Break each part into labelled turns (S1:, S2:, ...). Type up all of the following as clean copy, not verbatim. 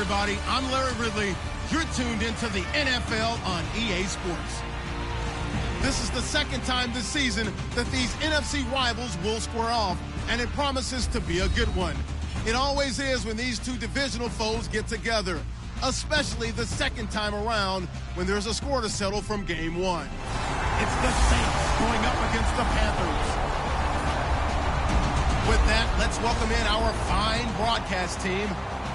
S1: everybody. I'm Larry Ridley. You're tuned into the NFL on EA Sports. This is the second time this season that these NFC rivals will square off, and it promises to be a good one. It always is when these two divisional foes get together, especially the second time around when there's a score to settle from game one. It's the Saints going up against the Panthers. With that, let's welcome in our fine broadcast team.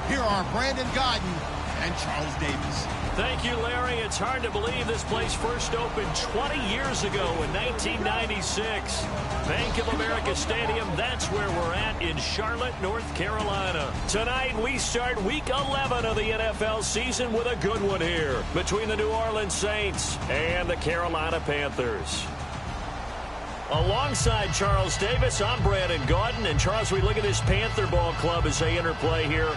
S1: Here are Brandon Godden and Charles Davis.
S2: Thank you, Larry. It's hard to believe this place first opened 20 years ago in 1996. Bank of America Stadium, that's where we're at in Charlotte, North Carolina. Tonight, we start Week 11 of the NFL season with a good one here between the New Orleans Saints and the Carolina Panthers. Alongside Charles Davis, I'm Brandon Gaudin. And Charles, we look at this Panther ball club as they interplay here.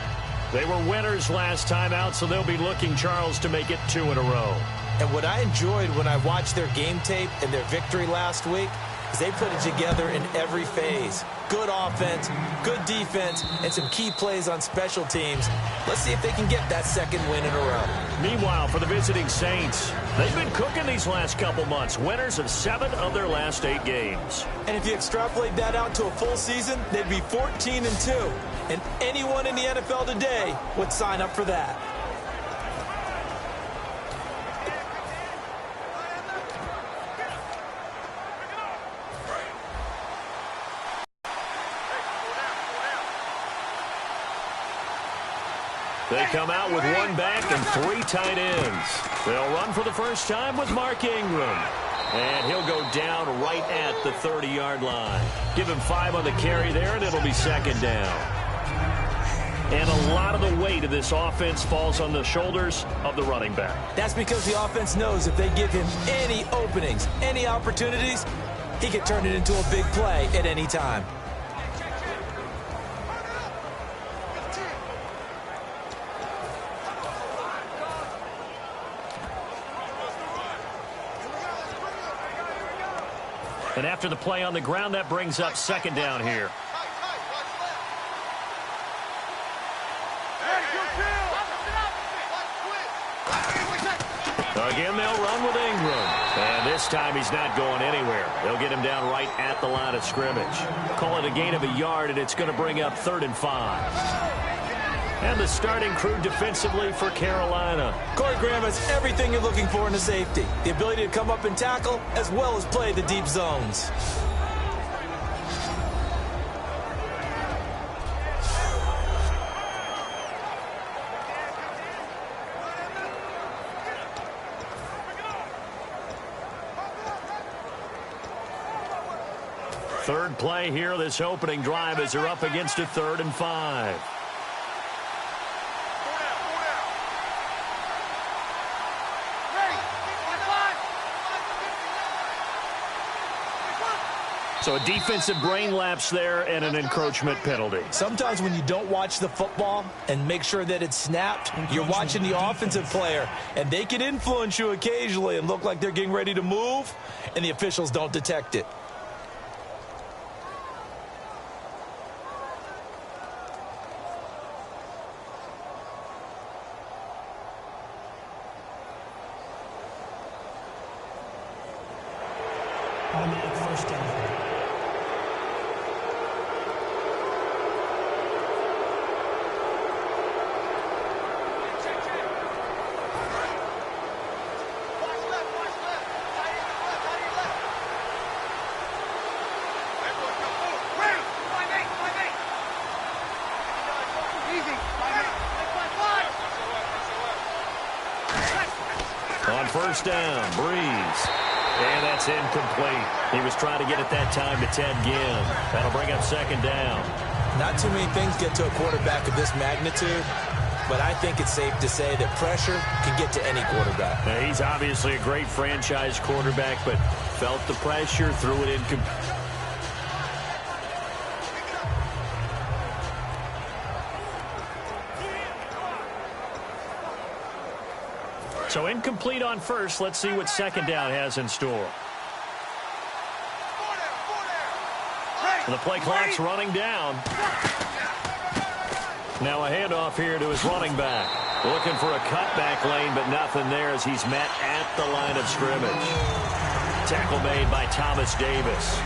S2: They were winners last time out, so they'll be looking, Charles, to make it 2 in a row.
S3: And what I enjoyed when I watched their game tape and their victory last week is they put it together in every phase. Good offense, good defense, and some key plays on special teams. Let's see if they can get that second win in a row.
S2: Meanwhile, for the visiting Saints, they've been cooking these last couple months. Winners of 7 of their last 8 games.
S3: And if you extrapolate that out to a full season, they'd be 14-2. And anyone in the NFL today would sign up for that.
S2: They come out with 1 back and 3 tight ends. They'll run for the first time with Mark Ingram. And he'll go down right at the 30-yard line. Give him 5 on the carry there, and it'll be second down. And a lot of the weight of this offense falls on the shoulders of the running back.
S3: That's because the offense knows if they give him any openings, any opportunities, he can turn it into a big play at any time.
S2: And after the play on the ground, that brings up second down here. Again, they'll run with Ingram. And this time he's not going anywhere. They'll get him down right at the line of scrimmage. Call it a gain of a yard, and it's going to bring up 3rd and 5. And the starting crew defensively for Carolina.
S3: Corey Graham has everything you're looking for in a safety. The ability to come up and tackle, as well as play the deep zones.
S2: Third play here, this opening drive as they're up against a 3rd and 5. So a defensive brain lapse there and an encroachment penalty.
S3: Sometimes when you don't watch the football and make sure that it's snapped, you're watching the offensive player, and they can influence you occasionally and look like they're getting ready to move, and the officials don't detect it.
S4: First down.
S2: On first down, Breeze. And that's incomplete. He was trying to get it that time to Ted Ginn. That'll bring up second down.
S3: Not too many things get to a quarterback of this magnitude, but I think it's safe to say that pressure can get to any quarterback.
S2: Now, he's obviously a great franchise quarterback, but felt the pressure, threw it incomplete. So incomplete on first. Let's see what second down has in store. And the play clock's running down. Now a handoff here to his running back. Looking for a cutback lane, but nothing there as he's met at the line of scrimmage. Tackle made by Thomas Davis.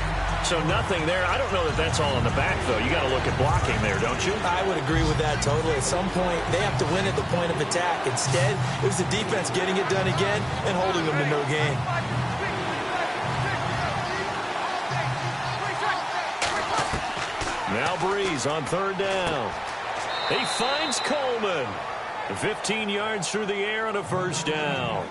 S2: So nothing there. I don't know that that's all in the back, though. You got to look at blocking there, don't you?
S3: I would agree with that totally. At some point, they have to win at the point of attack. Instead, it was the defense getting it done again and holding them to no gain.
S2: Now Breeze on third down. He finds Coleman. 15 yards through the air and a first down.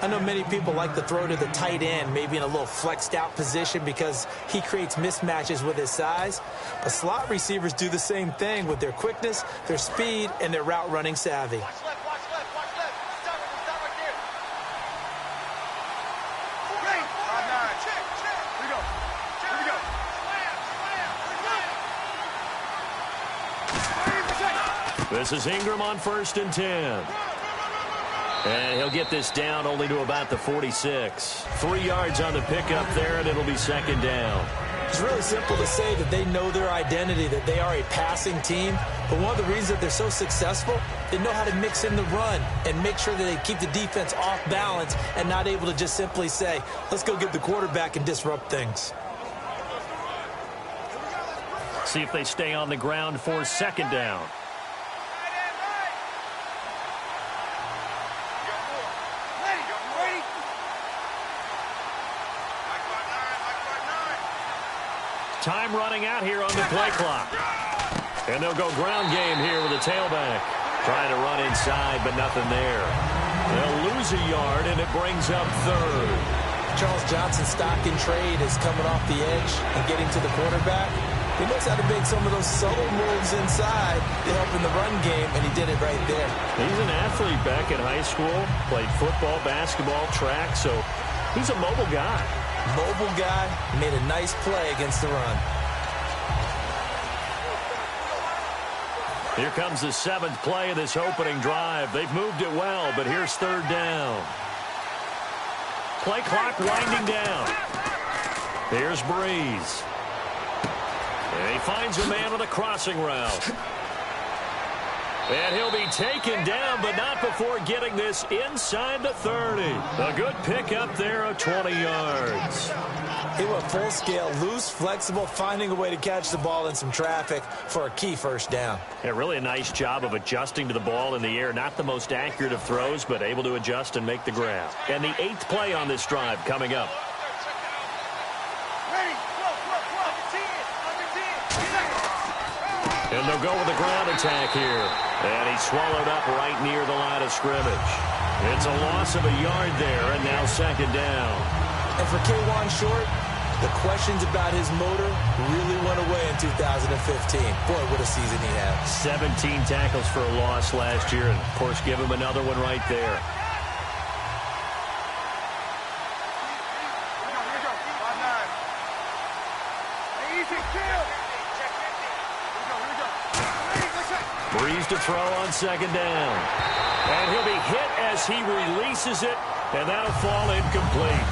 S3: I know many people like to throw to the tight end, maybe in a little flexed out position because he creates mismatches with his size. But slot receivers do the same thing with their quickness, their speed, and their route running savvy.
S4: Watch left, watch left, watch left. Stop right there. Ready? 5-9. Check. Here we go. Here we go.
S2: This is Ingram on 1st and 10. And he'll get this down only to about the 46. 3 yards on the pickup there, and it'll be second down.
S3: It's really simple to say that they know their identity, that they are a passing team. But one of the reasons that they're so successful, they know how to mix in the run and make sure that they keep the defense off balance and not able to just simply say, let's go get the quarterback and disrupt things.
S2: See if they stay on the ground for second down. Time running out here on the play clock. And they'll go ground game here with a tailback. Trying to run inside, but nothing there. They'll lose a yard, and it brings up third.
S3: Charles Johnson's stock in trade is coming off the edge and getting to the quarterback. He knows how to make some of those subtle moves inside to help in the run game, and he did it right there.
S2: He's an athlete back in high school, played football, basketball, track, so he's a mobile guy.
S3: Mobile guy, made a nice play against the run.
S2: Here comes the 7th play of this opening drive. They've moved it well, but here's third down. Play clock winding down. Here's Breeze. And he finds a man on a crossing route. And he'll be taken down, but not before getting this inside the 30. A good pickup there of 20 yards.
S3: He went full scale, loose, flexible, finding a way to catch the ball in some traffic for a key first down.
S2: Yeah, really a nice job of adjusting to the ball in the air. Not the most accurate of throws, but able to adjust and make the grab. And the 8th play on this drive coming up. And they'll go with the ground attack here. And he's swallowed up right near the line of scrimmage. It's a loss of a yard there, and now second down.
S3: And for K'Wan Short, the questions about his motor really went away in 2015. Boy, what a season he had.
S2: 17 tackles for a loss last year, and, of course, give him another one right there. Breeze to throw on second down. And he'll be hit as he releases it, and that'll fall incomplete.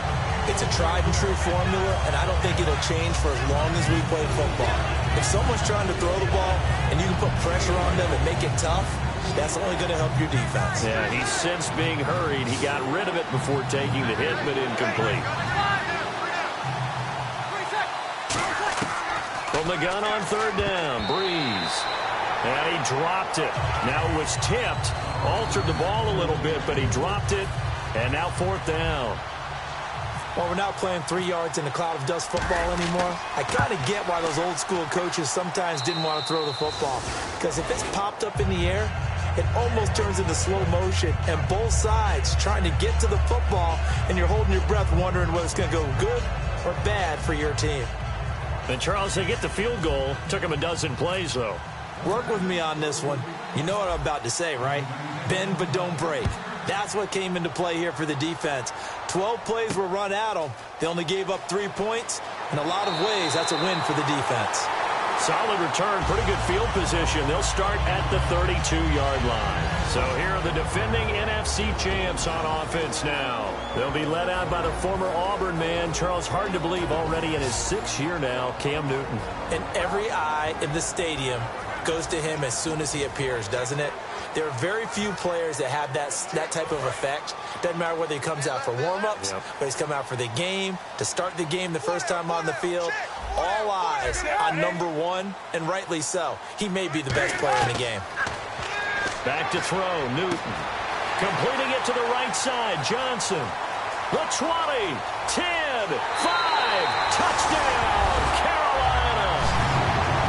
S3: It's a tried-and-true formula, and I don't think it'll change for as long as we play football. If someone's trying to throw the ball and you can put pressure on them and make it tough, that's only going to help your defense.
S2: Yeah, he's since being hurried. He got rid of it before taking the hit, but incomplete. From the gun on third down, Breeze. And he dropped it. Now it was tipped. Altered the ball a little bit, but he dropped it. And now fourth down.
S3: Well, we're not playing 3 yards in a cloud of dust football anymore. I kind of get why those old school coaches sometimes didn't want to throw the football. Because if it's popped up in the air, it almost turns into slow motion. And both sides trying to get to the football, and you're holding your breath wondering whether it's going to go good or bad for your team.
S2: And, Charles, they get the field goal. Took him a dozen plays, though.
S3: Work with me on this one. You know what I'm about to say, right? Bend but don't break. That's what came into play here for the defense. 12 plays were run at them. They only gave up 3 points. In a lot of ways, that's a win for the defense.
S2: Solid return, pretty good field position. They'll start at the 32-yard line. So here are the defending NFC champs on offense now. They'll be led out by the former Auburn man, Charles, hard to believe, already in his 6th year now, Cam Newton.
S3: And every eye in the stadium goes to him as soon as he appears, doesn't it? There are very few players that have that type of effect. Doesn't matter whether he comes out for warm-ups, whether he's come out for the game, to start the game the first time on the field. All eyes on number 1, and rightly so. He may be the best player in the game.
S2: Back to throw, Newton. Completing it to the right side, Johnson. The 20, 10, 5, touchdown, Carolina.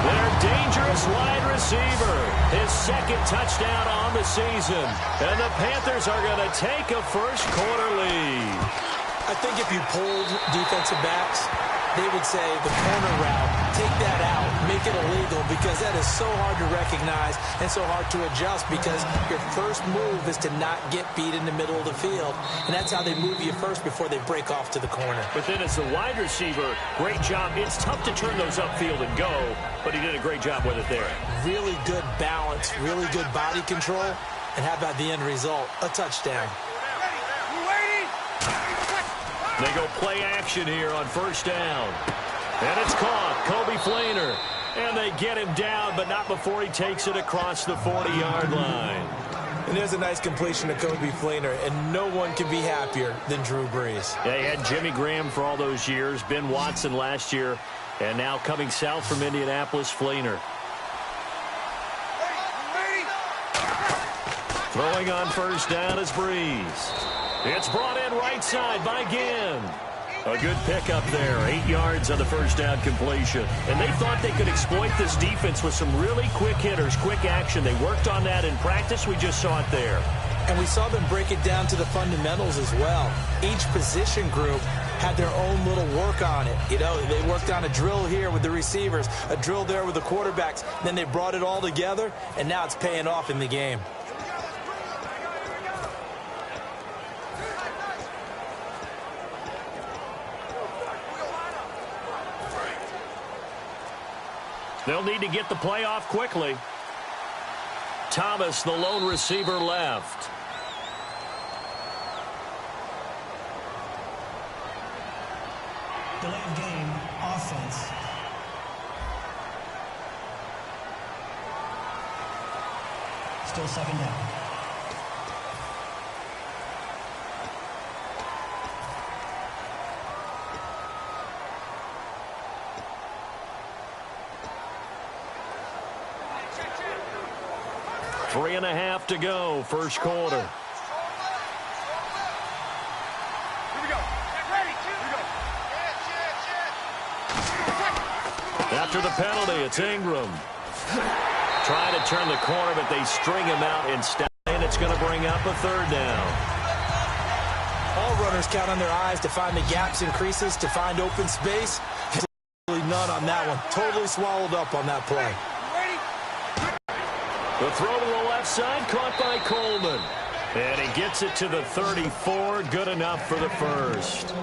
S2: Their dangerous wide receiver, his second touchdown on the season. And the Panthers are going to take a first-quarter lead.
S3: I think if you pulled defensive backs, they would say the corner route, take that out, make it illegal, because that is so hard to recognize and so hard to adjust, because your first move is to not get beat in the middle of the field. And that's how they move you first before they break off to the corner.
S2: But then as the wide receiver, great job. It's tough to turn those upfield and go, but he did a great job with it there.
S3: Really good balance, really good body control. And how about the end result? A touchdown.
S2: They go play action here on first down. And it's caught. Kobe Fleener. And they get him down, but not before he takes it across the 40-yard line.
S3: And there's a nice completion to Kobe Fleener, and no one can be happier than Drew Brees.
S2: Yeah, he had Jimmy Graham for all those years, Ben Watson last year, and now coming south from Indianapolis, Fleener. Throwing on first down is Brees. It's brought in right side by Ginn. A good pickup there, 8 yards on the first down completion. And they thought they could exploit this defense with some really quick hitters, quick action. They worked on that in practice. We just saw it there.
S3: And we saw them break it down to the fundamentals as well. Each position group had their own little work on it. You know, they worked on a drill here with the receivers, a drill there with the quarterbacks. Then they brought it all together, and now it's paying off in the game.
S2: They'll need to get the play off quickly. Thomas, the lone receiver, left.
S5: Delay of game, offense. Still second down.
S2: Three and a half to go, first quarter.
S4: Here we go. Get ready. Here we go.
S2: After the penalty, it's Ingram. Trying to turn the corner, but they string him out instead, and it's going to bring up a third down.
S3: All runners count on their eyes to find the gaps and creases, to find open space. Absolutely none on that one. Totally swallowed up on that play.
S2: The throw to the left side, caught by Coleman. And he gets it to the 34, good enough for the first.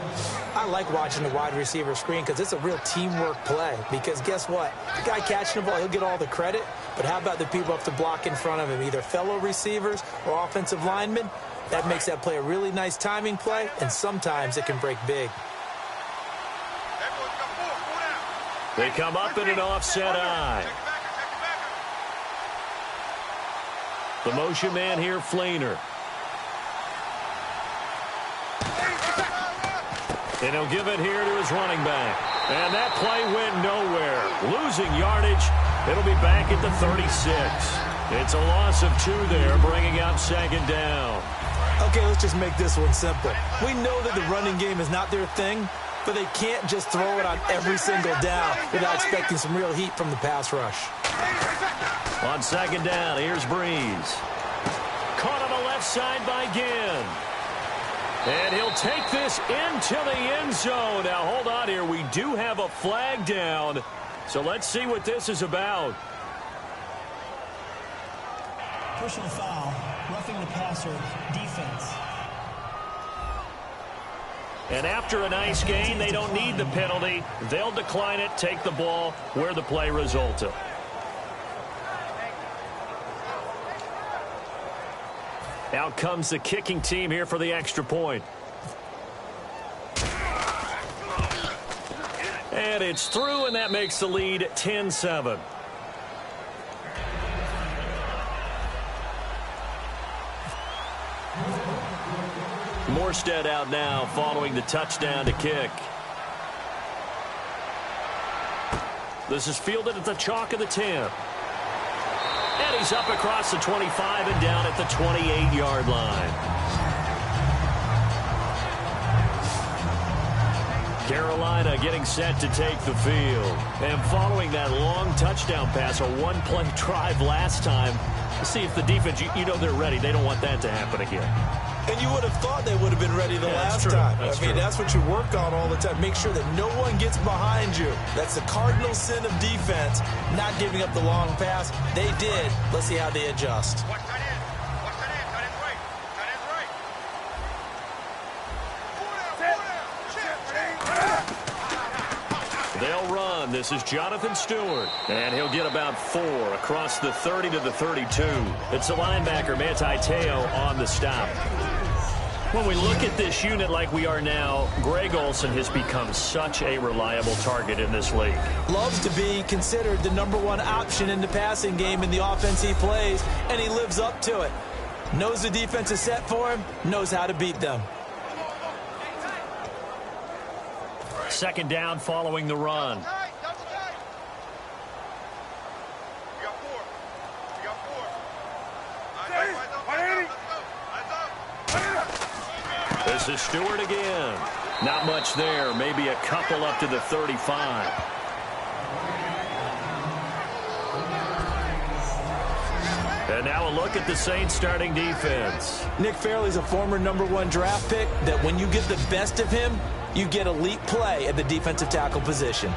S3: I like watching the wide receiver screen because it's a real teamwork play. Because guess what? The guy catching the ball, he'll get all the credit. But how about the people have to block in front of him, either fellow receivers or offensive linemen? That makes that play a really nice timing play, and sometimes it can break big.
S2: They come up in an offset eye. The motion man here, Fleener. And he'll give it here to his running back. And that play went nowhere. Losing yardage. It'll be back at the 36. It's a loss of 2 there, bringing up second down.
S3: Okay, let's just make this one simple. We know that the running game is not their thing, but they can't just throw it on every single down without expecting some real heat from the pass rush.
S2: On second down, here's Brees. Caught on the left side by Ginn. And he'll take this into the end zone. Now, hold on here. We do have a flag down. So let's see what this is about.
S5: Personal foul, roughing the passer, defense.
S2: And after a nice gain, they don't need the penalty. They'll decline it, take the ball where the play resulted. Out comes the kicking team here for the extra point. And it's through, and that makes the lead 10-7. Morstead out now following the touchdown to kick. This is fielded at the chalk of the 10. And he's up across the 25 and down at the 28-yard line. Carolina getting set to take the field. And following that long touchdown pass, a one-play drive last time, see if the defense, you know they're ready. They don't want that to happen again.
S3: And you would have thought they would have been ready the last time. I mean, that's what you work on all the time. Make sure that no one gets behind you. That's the cardinal sin of defense, not giving up the long pass. They did. Let's see how they adjust.
S4: Watch that in. Watch that in. Tight end's right. Tight end's right.
S2: They'll run. This is Jonathan Stewart. And he'll get about 4 across the 30 to the 32. It's the linebacker, Panthe, on the stop. When we look at this unit like we are now, Greg Olsen has become such a reliable target in this league.
S3: Loves to be considered the #1 option in the passing game in the offense he plays, and he lives up to it. Knows the defense is set for him, knows how to beat them.
S2: Second down following the run.
S4: You got 4. You got 4.
S2: This is Stewart again. Not much there. Maybe a couple up to the 35. And now a look at the Saints starting defense.
S3: Nick Fairley's a former #1 draft pick that when you get the best of him, you get elite play at the defensive tackle position.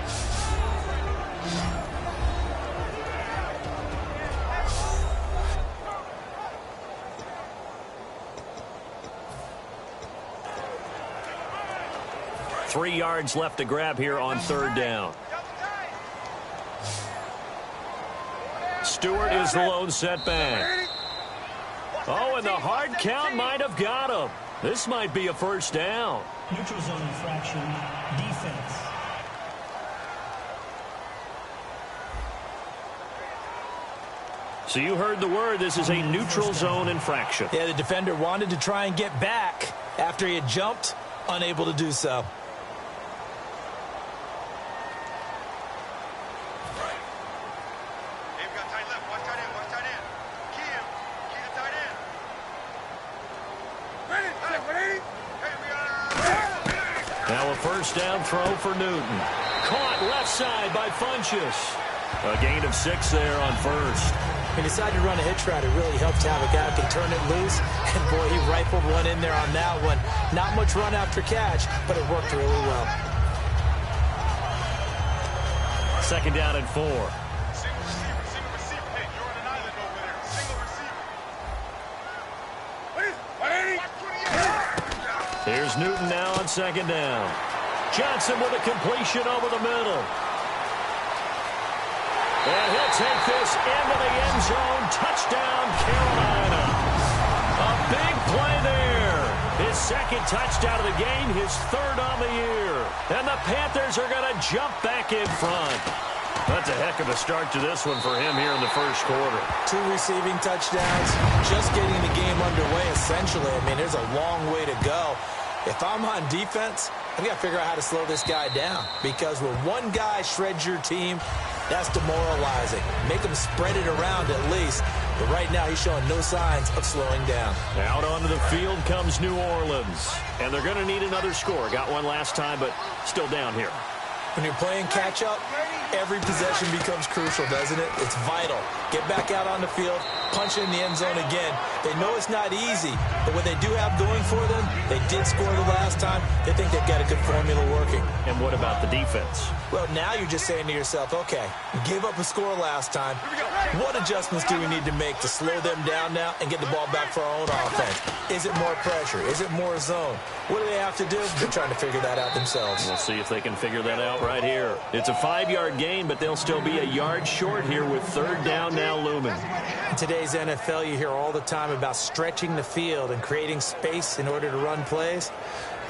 S2: Three yards left to grab here on third down. Stewart is the lone setback. Oh, and the hard count might have got him. This might be a first down.
S5: Neutral zone infraction, defense.
S2: So you heard the word. This is a neutral zone infraction.
S3: Yeah, the defender wanted to try and get back after he had jumped, unable to do so.
S2: Now a first down throw for Newton. Caught left side by Funchess. A gain of 6 there on first.
S3: He decided to run a hitch route. It really helped to have a guy who can turn it loose. And, boy, he rifled one in there on that one. Not much run after catch, but it worked really well.
S2: Second down and 4.
S4: Single receiver. Hey, you're on an island over there. Single receiver.
S2: Here's Newton now on second down. Johnson with a completion over the middle. And he'll take this into the end zone. Touchdown, Carolina. A big play there. His second touchdown of the game, his third on the year. And the Panthers are going to jump back in front. That's a heck of a start to this one for him here in the first quarter.
S3: 2 receiving touchdowns, just getting the game underway, essentially. I mean, there's a long way to go. If I'm on defense, I've got to figure out how to slow this guy down. Because when one guy shreds your team, that's demoralizing. Make him spread it around at least. But right now, he's showing no signs of slowing down.
S2: Out onto the field comes New Orleans. And they're going to need another score. Got one last time, but still down here.
S3: When you're playing catch-up, every possession becomes crucial, doesn't it? It's vital. Get back out on the field, punch it in the end zone again. They know it's not easy, but what they do have going for them, they did score the last time. They think they've got a good formula working.
S2: And what about the defense?
S3: Well, now you're just saying to yourself, okay, we gave up a score last time. What adjustments do we need to make to slow them down now and get the ball back for our own offense? Is it more pressure? Is it more zone? What do they have to do? They're trying to figure that out themselves.
S2: We'll see if they can figure that out right here. It's a 5-yard gain, but they'll still be a yard short here with third down now looming.
S3: In today's NFL, you hear all the time about stretching the field and creating space in order to run plays.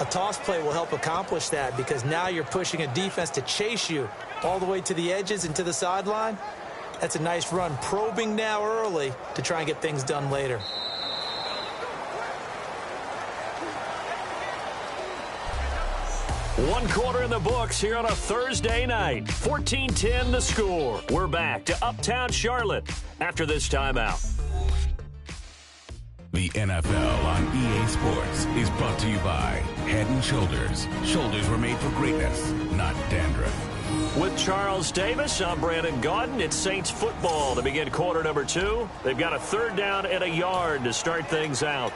S3: A toss play will help accomplish that because now you're pushing a defense to chase you all the way to the edges and to the sideline. That's a nice run, probing now early to try and get things done later.
S2: One quarter in the books here on a Thursday night. 14-10 the score. We're back to Uptown Charlotte after this timeout.
S6: The NFL on EA Sports is brought to you by Head & Shoulders. Shoulders were made for greatness, not dandruff.
S2: With Charles Davis, I'm Brandon Gaudin. It's Saints football to begin quarter number 2. They've got a third down and a yard to start things out.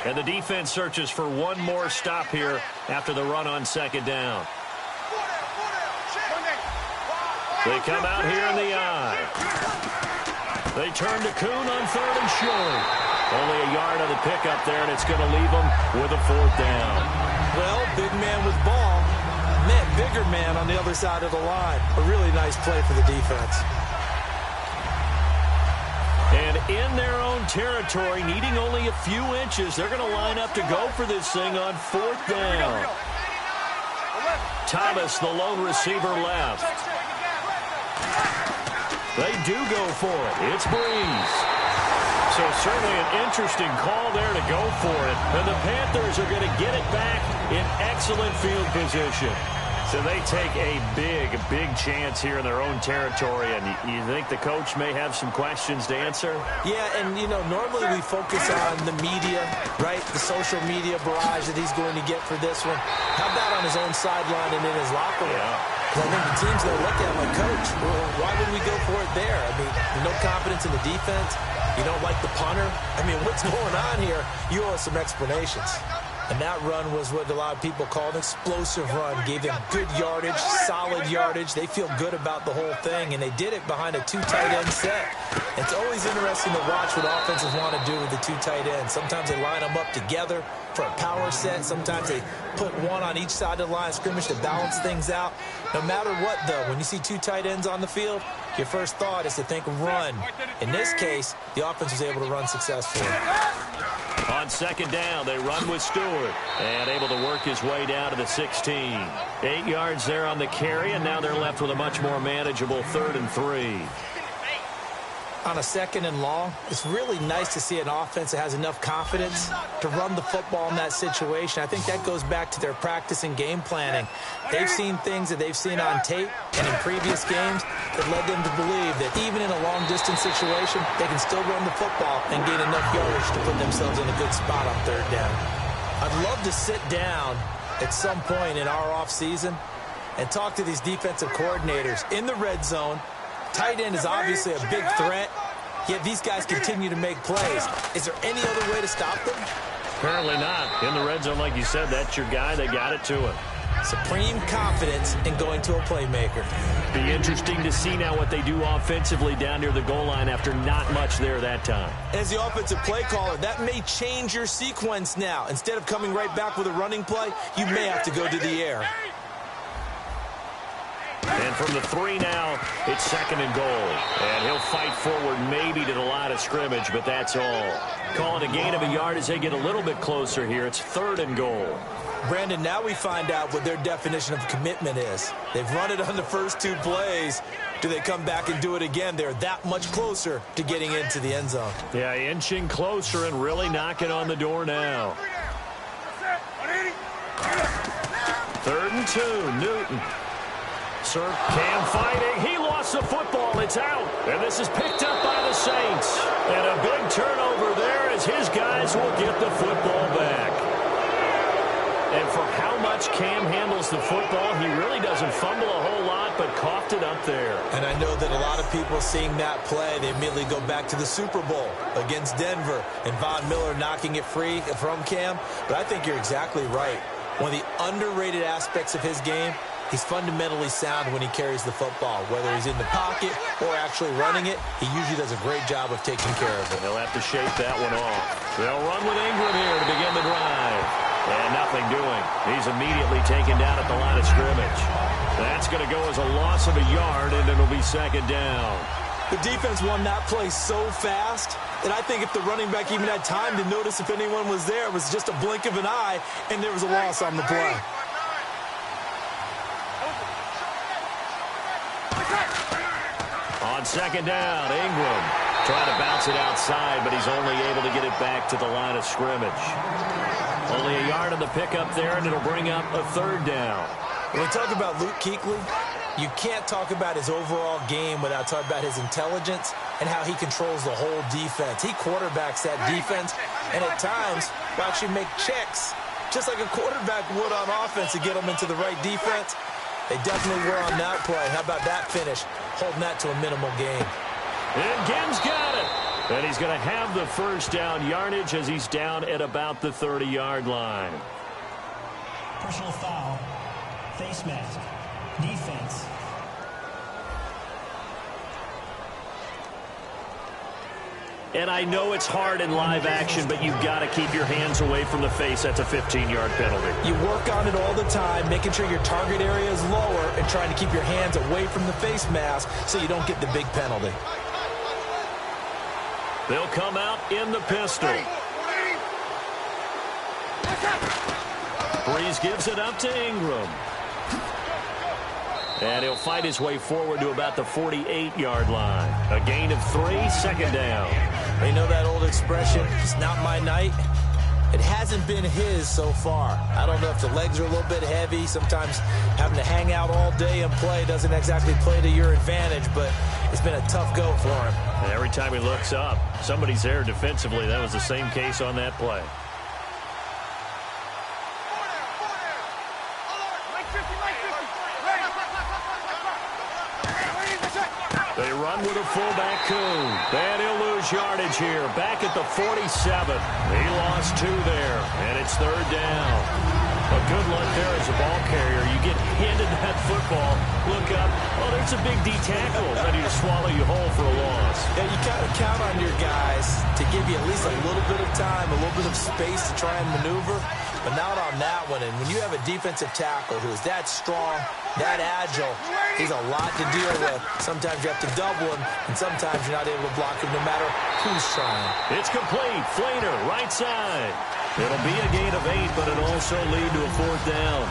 S2: And the defense searches for one more stop here after the run on second down. They come out here in the eye. They turn to Kuhn on third and short. Only a yard on the pickup there, and it's going to leave them with a fourth down.
S3: Well, big man with ball. Met bigger man on the other side of the line. A really nice play for the defense.
S2: And in their own territory, needing only a few inches, they're going to line up to go for this thing on fourth down. Thomas, the lone receiver, left. They do go for it. It's Breeze. So certainly an interesting call there to go for it. And the Panthers are going to get it back in excellent field position. So they take a big chance here in their own territory. And you think the coach may have some questions to answer?
S3: Yeah, and, you know, normally we focus on the media, right? The social media barrage that he's going to get for this one. How about on his own sideline and in his locker room?
S2: Yeah.
S3: Well, I think the team's going to look at him like, Coach, well, why would we go for it there? I mean, no confidence in the defense. You don't like the punter. I mean, what's going on here? You owe us some explanations. And that run was what a lot of people call an explosive run. Gave them good yardage, solid yardage. They feel good about the whole thing, and they did it behind a two tight end set. It's always interesting to watch what offenses want to do with the two tight ends. Sometimes they line them up together for a power set. Sometimes they put one on each side of the line of scrimmage to balance things out. No matter what, though, when you see two tight ends on the field, your first thought is to think run. In this case, the offense was able to run successfully.
S2: On second down, they run with Stewart and able to work his way down to the 16. 8 yards there on the carry, and now they're left with a much more manageable 3rd and 3.
S3: On a second and long, it's really nice to see an offense that has enough confidence to run the football in that situation. I think that goes back to their practice and game planning. They've seen things that they've seen on tape and in previous games that led them to believe that even in a long-distance situation, they can still run the football and gain enough yardage to put themselves in a good spot on third down. I'd love to sit down at some point in our offseason and talk to these defensive coordinators in the red zone. Tight end is obviously a big threat, yet these guys continue to make plays. Is there any other way to stop them?
S2: Apparently not. In the red zone, like you said, that's your guy. They got it to him.
S3: Supreme confidence in going to a playmaker.
S2: Be interesting to see now what they do offensively down near the goal line after not much there that time.
S3: As the offensive play caller, that may change your sequence now. Instead of coming right back with a running play, you may have to go to the air.
S2: And from the 3 now, it's 2nd and goal. And he'll fight forward maybe to the line of scrimmage, but that's all. Calling a gain of a yard as they get a little bit closer here. It's 3rd and goal.
S3: Brandon, now we find out what their definition of commitment is. They've run it on the first 2 plays. Do they come back and do it again? They're that much closer to getting into the end zone.
S2: Yeah, inching closer and really knocking on the door now. 3rd and 2, Newton. Sir Cam fighting. He lost the football. It's out. And this is picked up by the Saints. And a big turnover there as his guys will get the football back. And for how much Cam handles the football, he really doesn't fumble a whole lot, but coughed it up there.
S3: And I know that a lot of people seeing that play, they immediately go back to the Super Bowl against Denver and Von Miller knocking it free from Cam. But I think you're exactly right. One of the underrated aspects of his game, he's fundamentally sound when he carries the football. Whether he's in the pocket or actually running it, he usually does a great job of taking care of it.
S2: They'll have to shape that one off. They'll run with Ingram here to begin the drive. And nothing doing. He's immediately taken down at the line of scrimmage. That's going to go as a loss of a yard, and it'll be 2nd down.
S3: The defense won that play so fast that I think if the running back even had time to notice if anyone was there, it was just a blink of an eye, and there was a loss on the play.
S2: On 2nd down, Ingram. Trying to bounce it outside, but he's only able to get it back to the line of scrimmage. Only a yard on the pickup there, and it'll bring up a third down.
S3: When we talk about Luke Kuechly, you can't talk about his overall game without talking about his intelligence and how he controls the whole defense. He quarterbacks that defense, and at times will actually make checks, just like a quarterback would on offense to get them into the right defense. They definitely were on that play. How about that finish, holding that to a minimal gain.
S2: And Gibbs got it. And he's going to have the first down yardage as he's down at about the 30-yard line.
S5: Personal foul. Face mask. Defense.
S2: And I know it's hard in live action, but you've got to keep your hands away from the face. That's a 15-yard penalty.
S3: You work on it all the time, making sure your target area is lower and trying to keep your hands away from the face mask so you don't get the big penalty.
S2: They'll come out in the pistol. Breeze gives it up to Ingram. And he'll fight his way forward to about the 48-yard line. A gain of 3, second down.
S3: You know that old expression, it's not my night? It hasn't been his so far. I don't know if the legs are a little bit heavy. Sometimes having to hang out all day and play doesn't exactly play to your advantage, but it's been a tough go for him.
S2: And every time he looks up, somebody's there defensively. That was the same case on that play. They run with a fullback Coon. And he'll lose yardage here. Back at the 47. He lost 2 there. And it's third down. A good look there as a ball carrier. You get handed that football. Look up. Oh, there's a big D tackle ready to swallow you whole for a loss.
S3: Yeah, you got to count on your guys to give you at least a little bit of time, a little bit of space to try and maneuver. But not on that one. And when you have a defensive tackle who is that strong, that agile, he's a lot to deal with. Sometimes you have to double him, and sometimes you're not able to block him no matter who's trying.
S2: It's complete. Flainer, right side. It'll be a gain of 8, but it'll also lead to a fourth down.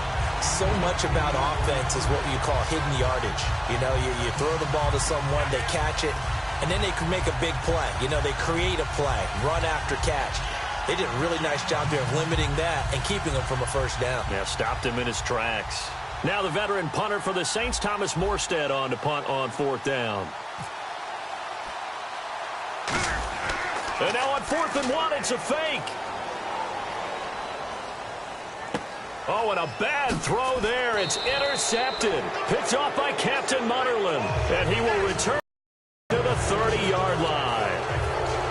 S3: So much about offense is what you call hidden yardage. You know, you throw the ball to someone, they catch it, and then they can make a big play. You know, they create a play, run after catch. They did a really nice job there of limiting that and keeping him from a first down.
S2: Yeah, stopped him in his tracks. Now the veteran punter for the Saints, Thomas Morstead, on to punt on fourth down. And now on 4th and 1, it's a fake. Oh, and a bad throw there. It's intercepted. Picked off by Captain Mutterland. And he will return to the 30-yard line.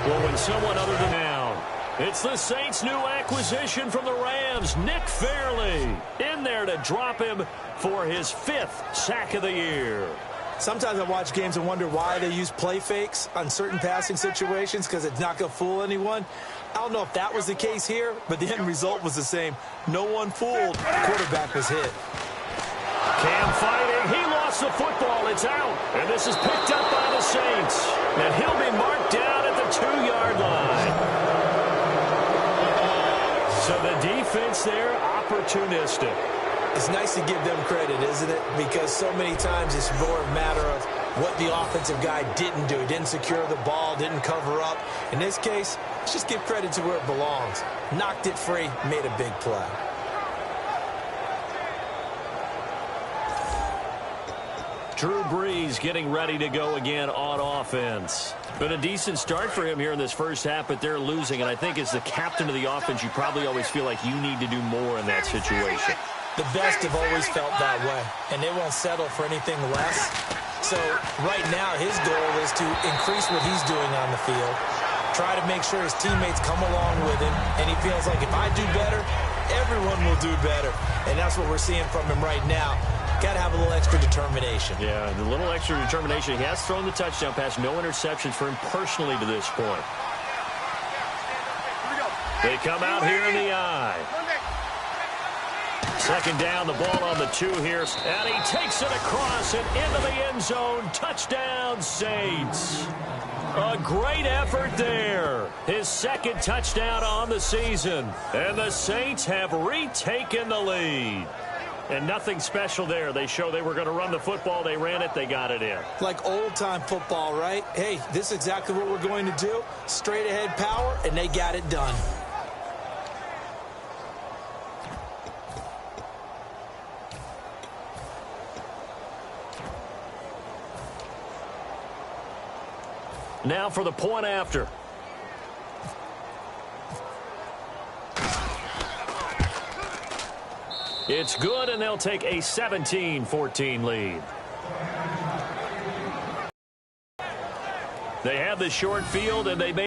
S2: Well, when someone other than now. It's the Saints' new acquisition from the Rams, Nick Fairley, in there to drop him for his 5th sack of the year.
S3: Sometimes I watch games and wonder why they use play fakes on certain passing situations because it's not going to fool anyone. I don't know if that was the case here, but the end result was the same. No one fooled. The quarterback was hit.
S2: Cam fighting. He lost the football. It's out. And this is picked up by the Saints. And he'll be marked down at the 2-yard line. So the defense there, opportunistic.
S3: It's nice to give them credit, isn't it? Because so many times it's more a matter of what the offensive guy didn't do. He didn't secure the ball, didn't cover up. In this case, let's just give credit to where it belongs. Knocked it free, made a big play.
S2: Drew Brees getting ready to go again on offense. Been a decent start for him here in this first half, but they're losing. And I think as the captain of the offense, you probably always feel like you need to do more in that situation.
S3: The best have always felt that way, and they won't settle for anything less. So right now his goal is to increase what he's doing on the field, try to make sure his teammates come along with him, and he feels like if I do better, everyone will do better. And that's what we're seeing from him right now. Got to have a little extra determination.
S2: Yeah, the little extra determination. He has thrown the touchdown pass. No interceptions for him personally to this point. They come out here in the eye. Second down, the ball on the 2 here. And he takes it across and into the end zone. Touchdown, Saints. A great effort there. His 2nd touchdown on the season. And the Saints have retaken the lead. And nothing special there. They show they were going to run the football. They ran it. They got it in.
S3: Like old-time football, right? Hey, this is exactly what we're going to do. Straight-ahead power, and they got it done.
S2: Now for the point after. It's good, and they'll take a 17-14 lead. They have the short field, and they made